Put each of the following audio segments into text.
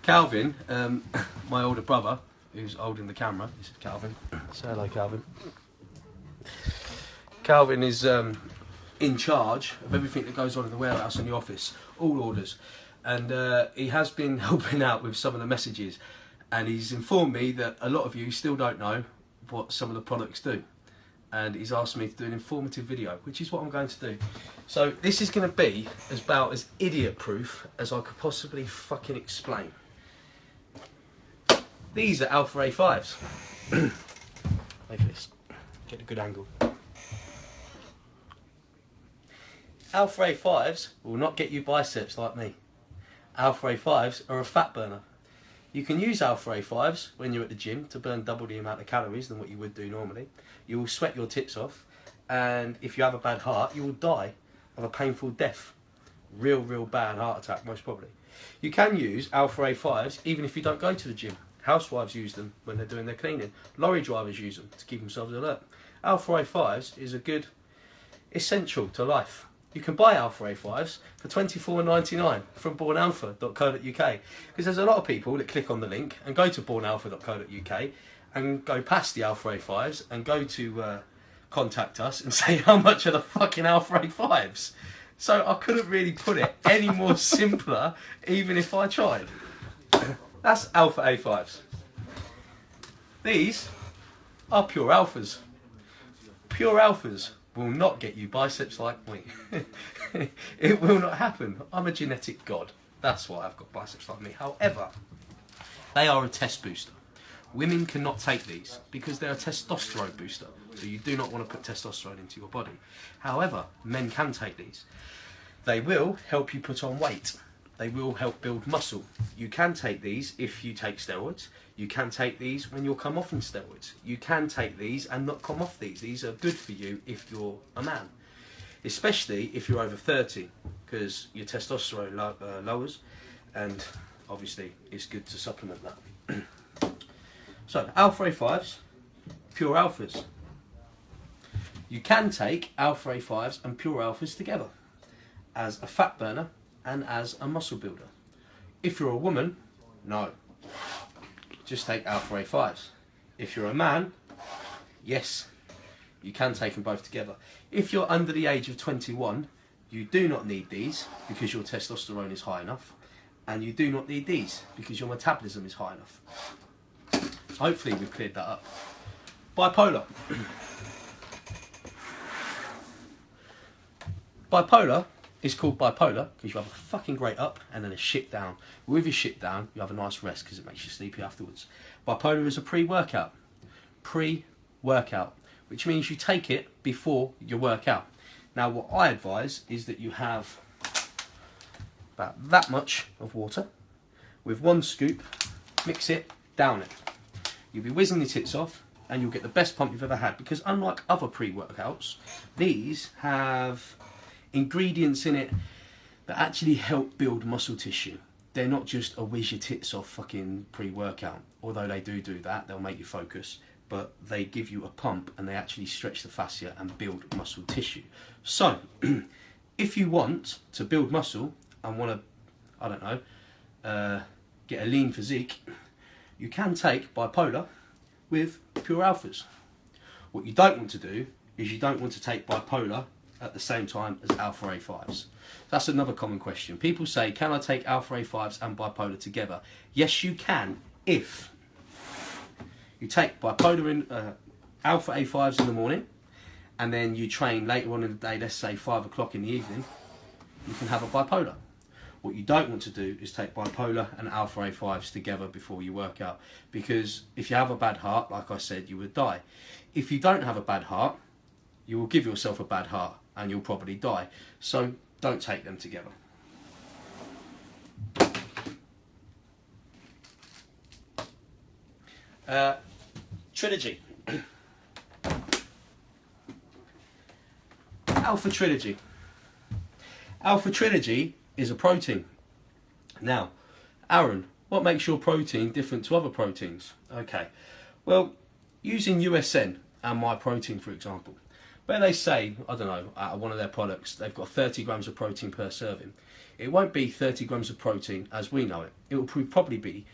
Calvin, my older brother, who's holding the camera, this is Calvin. Say hello, Calvin. Calvin is in charge of everything that goes on in the warehouse and the office, all orders. And he has been helping out with some of the messages. And he's informed me that a lot of you still don't know what some of the products do. And he's asked me to do an informative video, which is what I'm going to do. So this is going to be about as idiot-proof as I could possibly fucking explain. These are Alpha A5s. Like this. Get a good angle. Alpha A5s will not get you biceps like me. Alpha A5s are a fat burner. You can use Alpha A5s when you're at the gym to burn double the amount of calories than what you would do normally. You will sweat your tits off, and if you have a bad heart, you will die of a painful death. Real bad heart attack, most probably. You can use Alpha A5s even if you don't go to the gym. Housewives use them when they're doing their cleaning. Lorry drivers use them to keep themselves alert. Alpha A5s is a good essential to life. You can buy Alpha A5s for $24.99 from bornalpha.co.uk, because there's a lot of people that click on the link and go to bornalpha.co.uk and go past the Alpha A5s and go to contact us and say how much are the fucking Alpha A5s. So I couldn't really put it any more simpler, even if I tried. That's Alpha A5s. These are pure alphas. Pure alphas will not get you biceps like me. It will not happen. I'm a genetic god. That's why I've got biceps like me. However, they are a test booster. Women cannot take these because they're a testosterone booster. So you do not want to put testosterone into your body. However, men can take these. They will help you put on weight. They will help build muscle. You can take these if you take steroids. You can take these when you'll come off in steroids. You can take these and not come off these. These are good for you if you're a man. Especially if you're over 30, because your testosterone lowers, and obviously it's good to supplement that. So, Alpha A5s, pure alphas. You can take Alpha A5s and pure alphas together as a fat burner and as a muscle builder. If you're a woman, no. Just take Alpha A5s. If you're a man, yes, you can take them both together. If you're under the age of 21, you do not need these because your testosterone is high enough, and you do not need these because your metabolism is high enough. Hopefully we've cleared that up. Bipolar. Bipolar is called bipolar because you have a fucking great up and then a shit down. With your shit down, you have a nice rest because it makes you sleepy afterwards. Bipolar is a pre-workout. Pre-workout, which means you take it before your workout. Now what I advise is that you have about that much of water with one scoop, mix it, down it. You'll be whizzing your tits off and you'll get the best pump you've ever had, because unlike other pre-workouts, these have ingredients in it that actually help build muscle tissue. They're not just a whiz your tits off fucking pre-workout, although they do that, they'll make you focus, but they give you a pump and they actually stretch the fascia and build muscle tissue. So if you want to build muscle and want to, I don't know, get a lean physique, you can take bipolar with pure alphas. What you don't want to do is you don't want to take bipolar at the same time as Alpha A5s. That's another common question. People say, can I take Alpha A5s and bipolar together? Yes, you can, if you take bipolar in Alpha A5s in the morning, and then you train later on in the day, let's say 5 o'clock in the evening, you can have a bipolar. What you don't want to do is take bipolar and Alpha A5s together before you work out, because if you have a bad heart, like I said, you would die. If you don't have a bad heart, you will give yourself a bad heart and you'll probably die. So don't take them together. Trilogy. Alpha Trilogy. Alpha Trilogy is a protein. Now, Aaron, what makes your protein different to other proteins? Okay, well, using USN and my protein, for example. where they say, I don't know, out of one of their products, they've got 30 grams of protein per serving. It won't be 30 grams of protein as we know it. It will probably be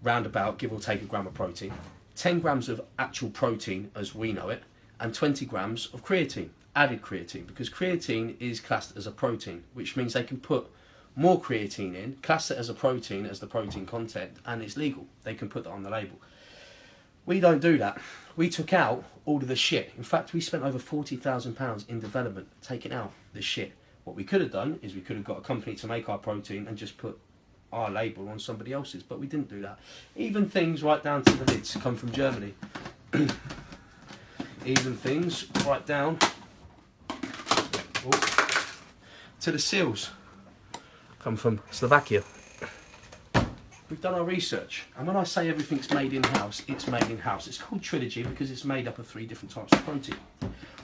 round about, give or take, a gram of protein, 10 grams of actual protein as we know it, and 20 grams of creatine, added creatine, because creatine is classed as a protein, which means they can put more creatine in, class it as a protein, as the protein content, and it's legal. They can put that on the label. We don't do that. We took out all of the shit. In fact, we spent over £40,000 in development taking out the shit. What we could have done is we could have got a company to make our protein and just put our label on somebody else's, but we didn't do that. Even things right down to the lids come from Germany. Even things right down to the seals come from Slovakia. We've done our research, and when I say everything's made in-house, it's made in-house. It's called Trilogy because it's made up of 3 different types of protein.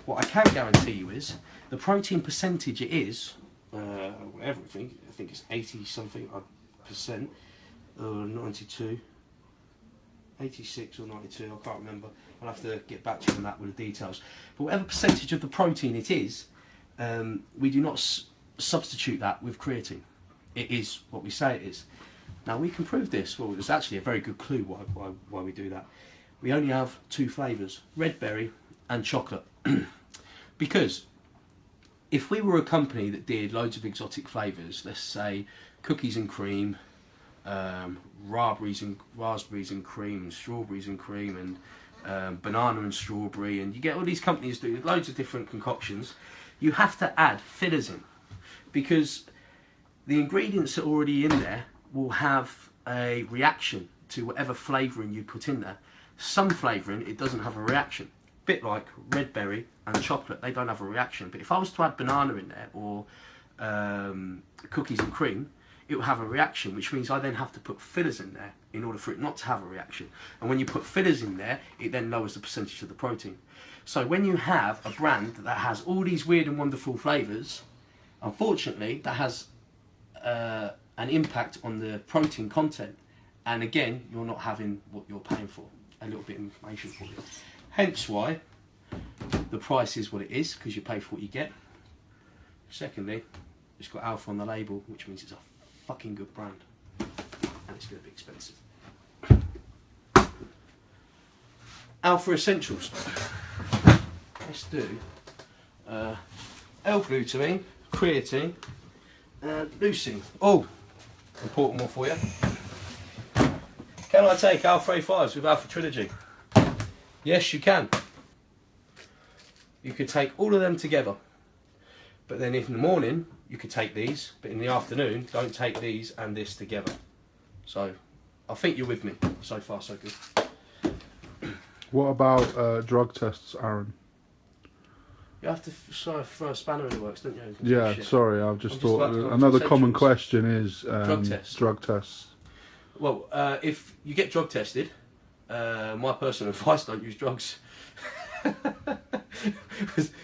What I can guarantee you is the protein percentage it is, whatever I think it's 80 something percent, 92, 86 or 92, I can't remember. I'll have to get back to you on that with the details. But whatever percentage of the protein it is, we do not substitute that with creatine. It is what we say it is. Now we can prove this. Well, there's actually a very good clue why we do that. We only have 2 flavours, red berry and chocolate. Because if we were a company that did loads of exotic flavours, let's say cookies and cream, raspberries and cream, and strawberries and cream, and banana and strawberry, and you get all these companies do loads of different concoctions, you have to add fillers in, because the ingredients that are already in there will have a reaction to whatever flavouring you put in there. Some flavouring, it doesn't have a reaction. Bit like red berry and chocolate, they don't have a reaction. But if I was to add banana in there, or cookies and cream, it will have a reaction, which means I then have to put fillers in there in order for it not to have a reaction. And when you put fillers in there, it then lowers the percentage of the protein. So when you have a brand that has all these weird and wonderful flavours, unfortunately, that has an impact on the protein content. And again, you're not having what you're paying for, a little bit of information for you. Hence why the price is what it is, because you pay for what you get. Secondly, it's got alpha on the label, which means it's a fucking good brand, and it's going to be expensive. Alpha Essentials. Let's do L-glutamine, creatine, and leucine. Oh, important one for you. Can I take Alpha A5s with Alpha Trilogy? Yes, you can. You could take all of them together, but then if in the morning you could take these, but in the afternoon don't take these and this together. So I think you're with me. So far so good. What about drug tests, Aaron? You have to throw a spanner in the works, don't you? Yeah, sorry, I've just thought another common question is drug tests. Well, if you get drug tested, my personal advice, don't use drugs.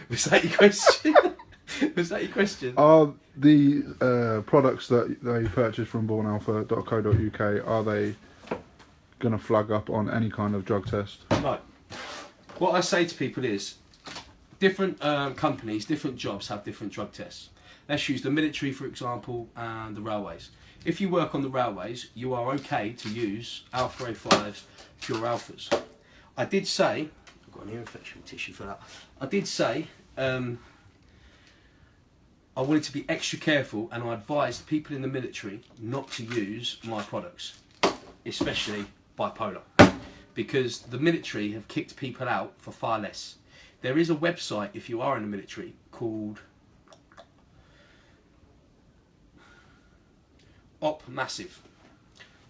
was that your question? Was that your question? Are the products that they purchase from bornalpha.co.uk, are they going to flag up on any kind of drug test? No. What I say to people is, different companies, different jobs have different drug tests. Let's use the military, for example, and the railways. If you work on the railways, you are okay to use Alpha A5s, pure alphas. I did say, I've got an ear infection tissue for that. I did say I wanted to be extra careful, and I advised people in the military not to use my products, especially Bipolar, because the military have kicked people out for far less. There is a website, if you are in the military, called OpMassive.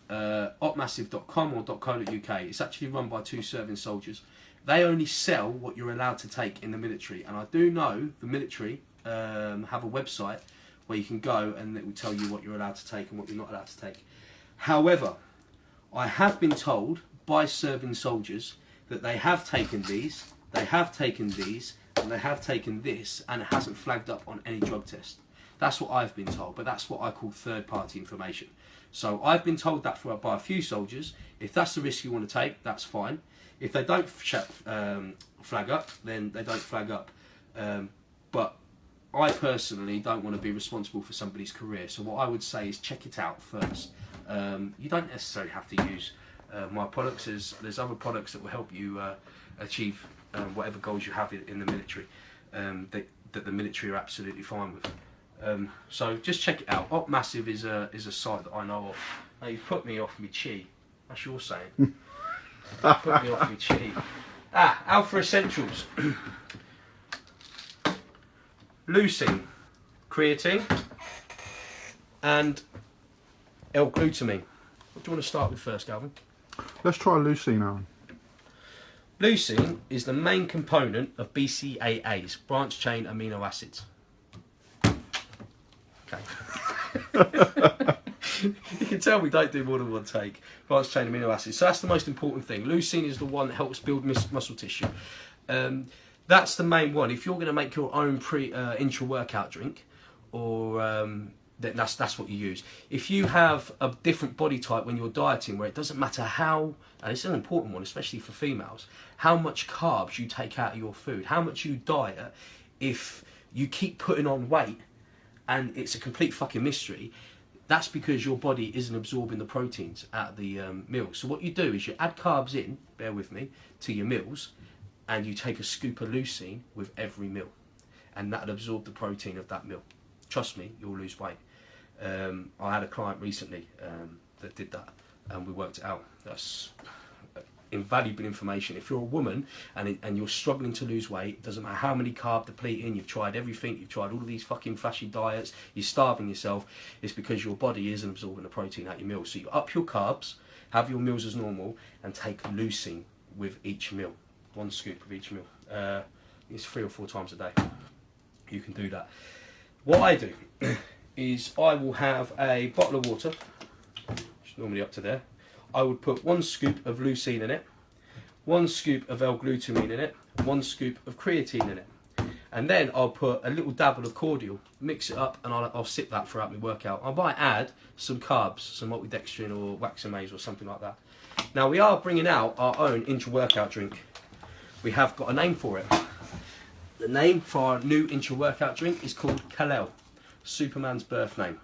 opmassive.com or .co.uk. It's actually run by 2 serving soldiers. They only sell what you're allowed to take in the military, and I do know the military have a website where you can go and it will tell you what you're allowed to take and what you're not allowed to take. However, I have been told by serving soldiers that they have taken these, they have taken these, and they have taken this, and it hasn't flagged up on any drug test. That's what I've been told, but that's what I call third-party information. So I've been told that by a few soldiers. If that's the risk you want to take, that's fine. If they don't flag up, then they don't flag up. But I personally don't want to be responsible for somebody's career, so what I would say is check it out first. You don't necessarily have to use my products. There's other products that will help you achieve whatever goals you have in the military, that the military are absolutely fine with. So just check it out. Op Massive is a site that I know of. Now you've put me off me chi. That's your saying. Put me off me chi. Alpha Essentials. Leucine, creatine, and L-glutamine. What do you want to start with first, Galvin? Let's try leucine, Aaron. Leucine is the main component of BCAAs, branch chain amino acids. Okay. You can tell we don't do more than one take. Branch chain amino acids. So that's the most important thing. Leucine is the one that helps build muscle tissue. That's the main one. If you're going to make your own intra-workout drink, or then that's what you use. If you have a different body type when you're dieting, where it doesn't matter how, and it's an important one, especially for females, how much carbs you take out of your food, how much you diet, if you keep putting on weight, and it's a complete fucking mystery, that's because your body isn't absorbing the proteins out of the meals. So what you do is you add carbs in, bear with me, to your meals, and you take a scoop of leucine with every meal, and that'll absorb the protein of that meal. Trust me, you'll lose weight. I had a client recently that did that, and we worked it out. That's invaluable information. If you're a woman and you're struggling to lose weight, it doesn't matter how many carb depleting, you've tried everything, you've tried all of these fucking flashy diets, you're starving yourself, it's because your body isn't absorbing the protein out of your meals. So you up your carbs, have your meals as normal, and take leucine with each meal. 1 scoop of each meal. It's 3 or 4 times a day. You can do that. What I do is I will have a bottle of water, which is normally up to there. I would put 1 scoop of leucine in it, 1 scoop of L-glutamine in it, 1 scoop of creatine in it. And then I'll put a little dabble of cordial, mix it up, and I'll sip that throughout my workout. I might add some carbs, some maltodextrin or waxamase or something like that. Now we are bringing out our own intra-workout drink. We have got a name for it. The name for our new intra-workout drink is called KAAL-EL, Superman's birth name.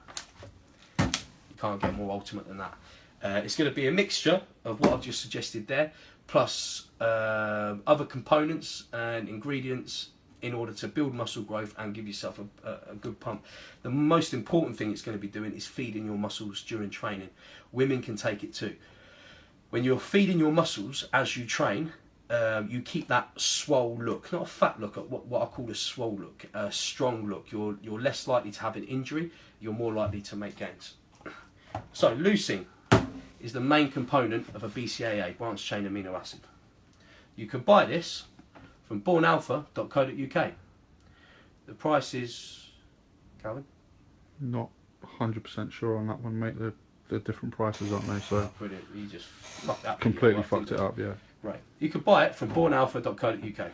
You can't get more ultimate than that. It's going to be a mixture of what I've just suggested there, plus other components and ingredients in order to build muscle growth and give yourself a good pump. The most important thing it's going to be doing is feeding your muscles during training. Women can take it too. When you're feeding your muscles as you train, you keep that swole look, not a fat look, what I call a swole look, a strong look. You're less likely to have an injury, you're more likely to make gains. So leucine is the main component of a BCAA, branch chain amino acid. You can buy this from bornalpha.co.uk. The price is, Calvin? Not 100% sure on that one, mate. They're different prices, aren't they? So brilliant. You just fucked that. completely fucked it up, yeah. Right. You can buy it from bornalpha.co.uk.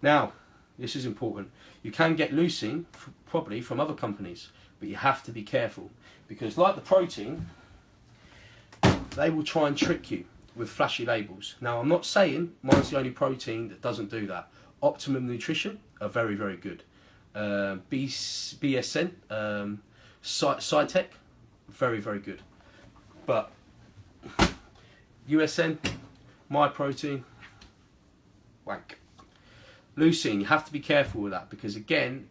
Now, this is important. You can get leucine probably from other companies, but you have to be careful because, like the protein, they will try and trick you with flashy labels. Now, I'm not saying mine's the only protein that doesn't do that. Optimum Nutrition are very, very good. BSN, Cytec, very, very good. But USN, My Protein, wank. Leucine, you have to be careful with that because, again,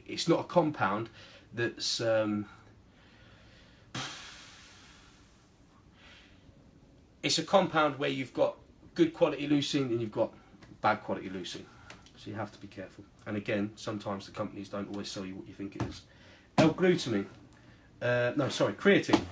it's not a compound that's it's a compound where you've got good quality leucine and you've got bad quality leucine, so you have to be careful. And again, sometimes the companies don't always sell you what you think it is. L-glutamine, creatine.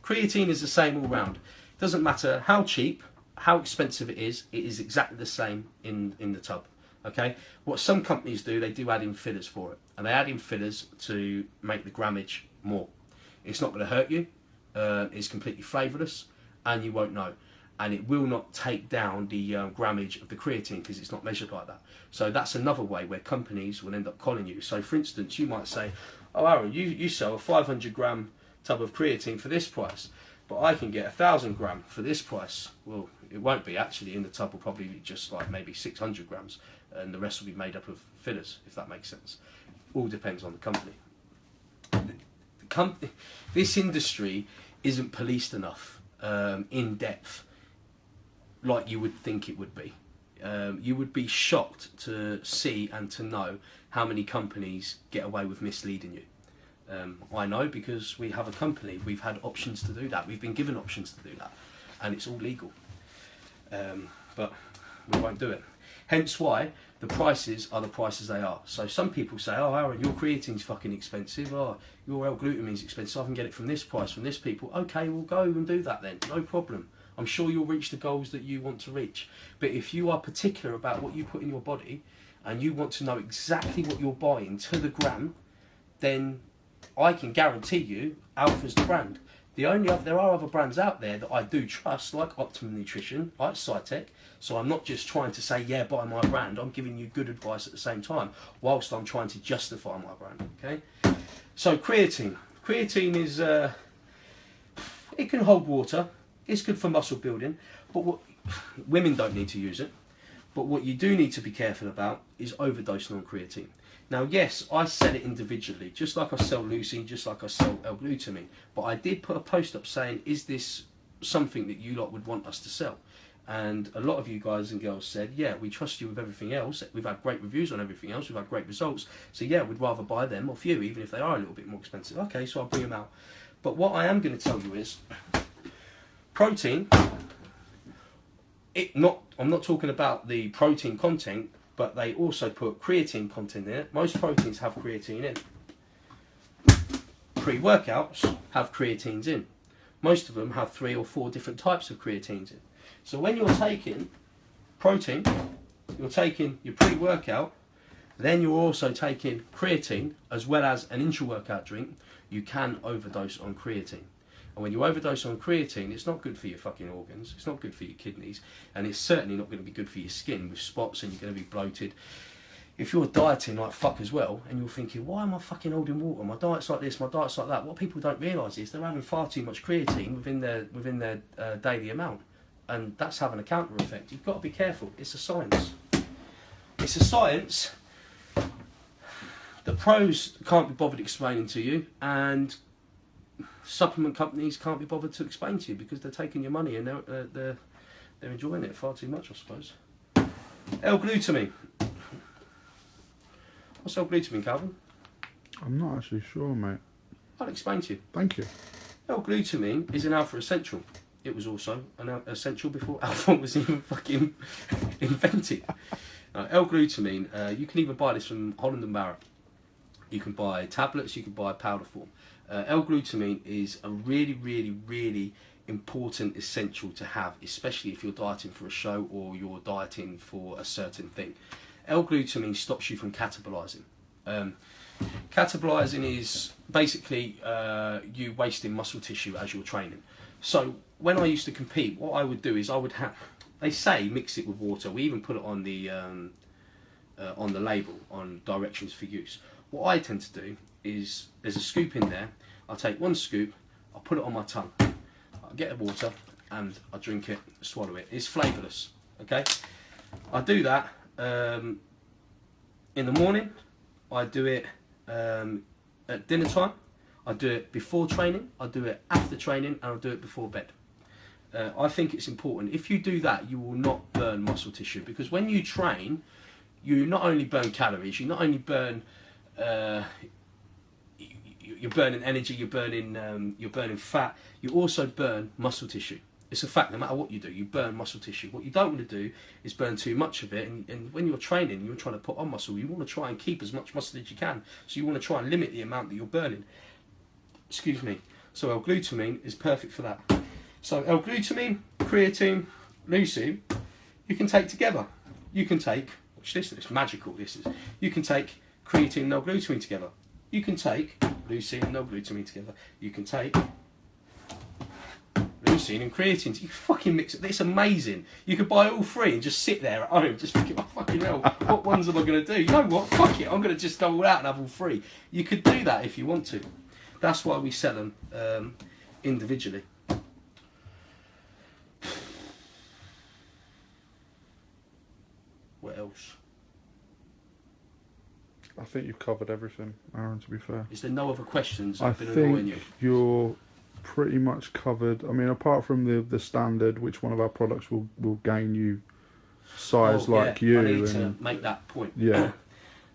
Creatine is the same all round. It doesn't matter how cheap, how expensive it is exactly the same in the tub. Okay, what some companies do, they do add in fillers for it, and they add in fillers to make the grammage more. It's not going to hurt you. It's completely flavourless, and you won't know, and it will not take down the grammage of the creatine because it's not measured like that. So that's another way where companies will end up conning you. So for instance, you might say, oh Aaron, you sell a 500 gram tub of creatine for this price, but I can get 1,000 gram for this price. Well, it won't be actually. In the tub will probably be just like maybe 600 grams, and the rest will be made up of fillers, if that makes sense. All depends on the company. This industry isn't policed enough in depth like you would think it would be. You would be shocked to see and to know how many companies get away with misleading you. I know because we have a company, we've had options to do that, we've been given options to do that, and it's all legal. But we won't do it. Hence why the prices are the prices they are. So some people say, oh Aaron, your creatine's fucking expensive, oh your L-glutamine's expensive, I can get it from this price, from this people. Okay, we'll go and do that then, no problem. I'm sure you'll reach the goals that you want to reach. But if you are particular about what you put in your body, and you want to know exactly what you're buying to the gram, then I can guarantee you Alpha's the brand. There are other brands out there that I do trust, like Optimum Nutrition, like Cytec. So I'm not just trying to say, yeah, buy my brand. I'm giving you good advice at the same time, whilst I'm trying to justify my brand. Okay. So creatine. Creatine is it can hold water. It's good for muscle building, but women don't need to use it. But what you do need to be careful about is overdosing on creatine. Now, yes, I sell it individually, just like I sell leucine, just like I sell L-glutamine. But I did put a post up saying, is this something that you lot would want us to sell? And a lot of you guys and girls said, yeah, we trust you with everything else. We've had great reviews on everything else. We've had great results. So yeah, we'd rather buy them off you, even if they are a little bit more expensive. Okay, so I'll bring them out. But what I am going to tell you is, protein, I'm not talking about the protein content, but they also put creatine content in it. Most proteins have creatine in. Pre-workouts have creatines in. Most of them have 3 or 4 different types of creatines in. So when you're taking protein, you're taking your pre-workout, then you're also taking creatine as well as an intra-workout drink, you can overdose on creatine. And when you overdose on creatine, it's not good for your fucking organs, it's not good for your kidneys, and it's certainly not going to be good for your skin with spots, and you're going to be bloated. If you're dieting like fuck as well, and you're thinking, why am I fucking holding water? My diet's like this, my diet's like that. What people don't realise is they're having far too much creatine within their daily amount, and that's having a counter effect. You've got to be careful. It's a science. It's a science. The pros can't be bothered explaining to you, and supplement companies can't be bothered to explain to you because they're taking your money and they're enjoying it far too much, I suppose. L-glutamine. What's L-glutamine, Calvin? I'm not actually sure, mate. I'll explain to you. Thank you. L-glutamine is an alpha essential. It was also an essential before alpha was even fucking invented. L-glutamine, you can either buy this from Holland & Barrett. You can buy tablets, you can buy powder form. L-glutamine is a really, really, really important essential to have, especially if you're dieting for a show or you're dieting for a certain thing. L-glutamine stops you from catabolizing. Catabolizing is basically you wasting muscle tissue as you're training. So when I used to compete, what I would do is I would have, they say mix it with water. We even put it on the label on directions for use. What I tend to do is there's a scoop in there. I'll take 1 scoop, I'll put it on my tongue. I'll get the water and I drink it, swallow it. It's flavourless, okay? I do that in the morning. I do it at dinner time. I do it before training. I do it after training, and I do it before bed. I think it's important. If you do that, you will not burn muscle tissue, because when you train, you not only burn calories, you not only burn you're burning energy, you're burning fat, you also burn muscle tissue. It's a fact, no matter what you do, you burn muscle tissue. What you don't want to do is burn too much of it, and when you're training, you're trying to put on muscle, you want to try and keep as much muscle as you can, so you want to try and limit the amount that you're burning. Excuse me. So L-glutamine is perfect for that. So L-glutamine, creatine, leucine, you can take together. You can take, watch this, it's magical this is, you can take creatine and L-glutamine together. You can take leucine and L-glutamine together. You can take leucine and creatine. You can fucking mix it. It's amazing. You could buy all 3 and just sit there at home, just thinking, oh fucking hell, what ones am I going to do? You know what? Fuck it. I'm going to just go all out and have all 3. You could do that if you want to. That's why we sell them individually. What else? I think you've covered everything, Aaron, to be fair. Is there no other questions that I have been annoying you? think you're pretty much covered. I mean, apart from the standard, which one of our products will gain you size like you. I need to make that point. Yeah.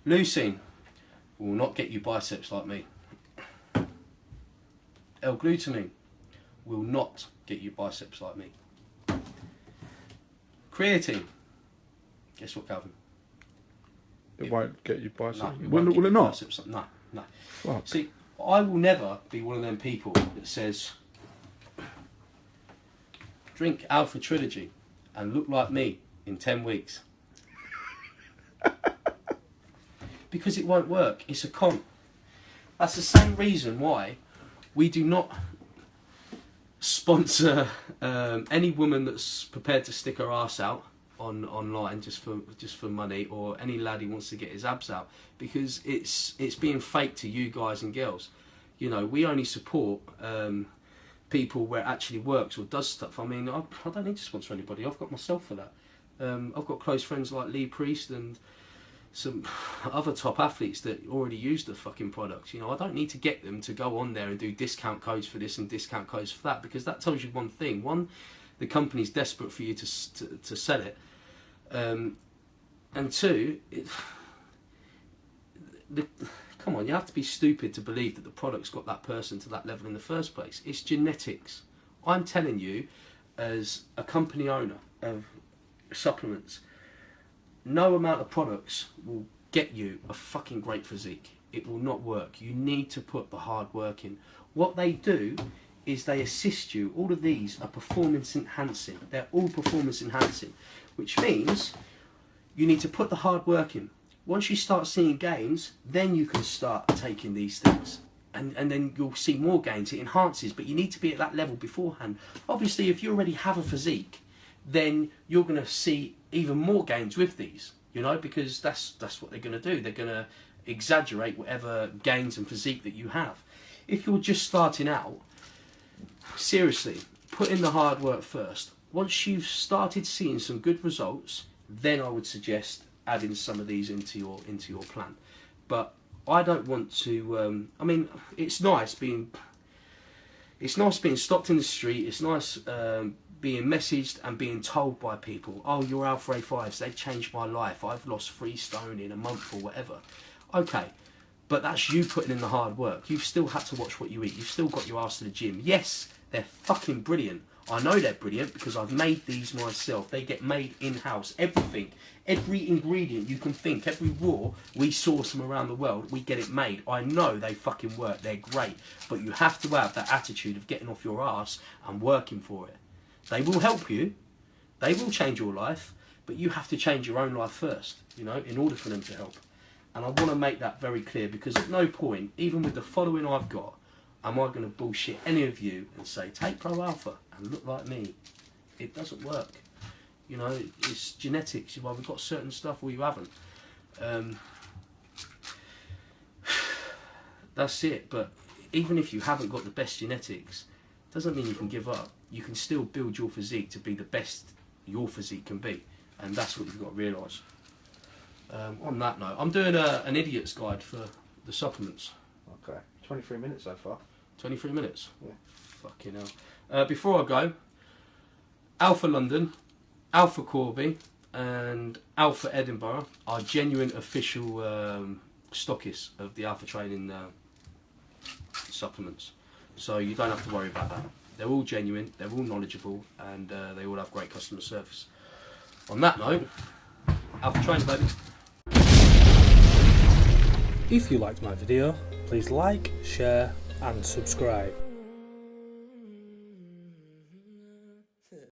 Leucine will not get you biceps like me. L-glutamine will not get you biceps like me. Creatine, guess what, Calvin? It won't get you biceps. No, Will it not? Biceps. No, no. Fuck. See, I will never be one of them people that says, drink Alpha Trilogy and look like me in 10 weeks. Because it won't work. It's a con. That's the same reason why we do not sponsor any woman that's prepared to stick her ass out online just for money, or any lad who wants to get his abs out, because it's being fake to you guys and girls. You know, we only support people where it actually works or does stuff. I mean, I don't need to sponsor anybody. I've got myself for that. I've got close friends like Lee Priest and some other top athletes that already use the fucking products. You know, I don't need to get them to go on there and do discount codes for this and discount codes for that, because that tells you one thing: one, the company's desperate for you to sell it, and two, come on, you have to be stupid to believe that the product's got that person to that level in the first place. It's genetics. I'm telling you, as a company owner of supplements, no amount of products will get you a fucking great physique. It will not work. You need to put the hard work in. What they do is they assist you. All of these are performance enhancing. They're all performance enhancing, which means you need to put the hard work in. Once you start seeing gains, then you can start taking these things. And then you'll see more gains. It enhances, but you need to be at that level beforehand. Obviously, if you already have a physique, then you're going to see even more gains with these, you know, because that's what they're going to do. They're going to exaggerate whatever gains and physique that you have. If you're just starting out, seriously, put in the hard work first. Once you've started seeing some good results, then I would suggest adding some of these into your plan. But I don't want to. I mean, it's nice being stopped in the street. It's nice being messaged and being told by people, oh, your Alpha A5s, they've changed my life. I've lost 3 stone in a month or whatever. Okay, but that's you putting in the hard work. You've still had to watch what you eat. You've still got your ass to the gym. Yes, they're fucking brilliant. I know they're brilliant because I've made these myself. They get made in-house. Everything, every ingredient you can think, every raw, we source from around the world, we get it made. I know they fucking work. They're great. But you have to have that attitude of getting off your ass and working for it. They will help you. They will change your life. But you have to change your own life first, you know, in order for them to help. And I want to make that very clear, because at no point, even with the following I've got, am I going to bullshit any of you and say, take Pro Alpha and look like me. It doesn't work. You know, it's genetics. You've either got certain stuff or you haven't. That's it. But even if you haven't got the best genetics, doesn't mean you can give up. You can still build your physique to be the best your physique can be. And that's what you've got to realise. On that note, I'm doing an idiot's guide for the supplements. Okay. 23 minutes so far. 23 minutes? Yeah. Fucking hell. Before I go, Alpha London, Alpha Corby and Alpha Edinburgh are genuine official stockists of the Alpha Training supplements. So you don't have to worry about that. They're all genuine, they're all knowledgeable, and they all have great customer service. On that note, Alpha Training, baby. If you liked my video, please like, share and subscribe.